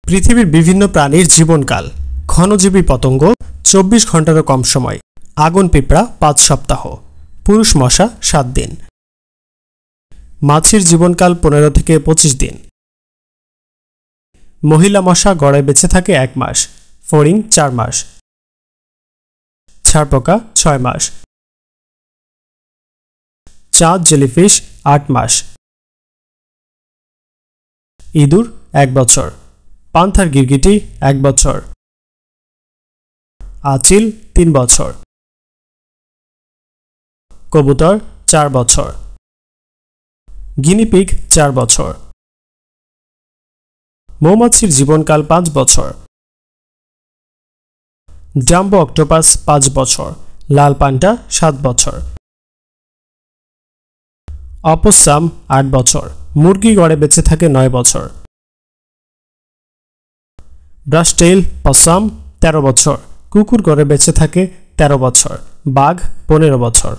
পৃথিবীর বিভিন্ন প্রাণীর জীবনকাল। ঘনজীবী পতঙ্গ 24 ঘন্টারও কম সময়। আগুন পিঁপড়া 5 সপ্তাহ। পুরুষ মশা 7 দিন। মাছির জীবনকাল 15 থেকে 25 দিন। মহিলা মশা গড়ে বেঁচে থাকে 1 মাস। ফড়িং 4 মাস। ছারপোকা 6 মাস। চাঁদ জেলিফিশ 8 মাস। ইঁদুর 1 বছর। পান্থার গিরগিটি 1 বছর। আচিল 3 বছর। কবুতর 4 বছর। গিনিপিগ 4 বছর। মৌমাছির জীবনকাল 5 বছর। জাম্বো অক্টোপাস 5 বছর। লাল পান্ডা 7 বছর। অপসাম 8 বছর। মুরগি গড়ে বেঁচে থাকে 9 বছর। ব্রাশটেইল পসাম 13 বছর। কুকুর গড়ে বেঁচে থাকে 13 বছর। বাঘ 15 বছর।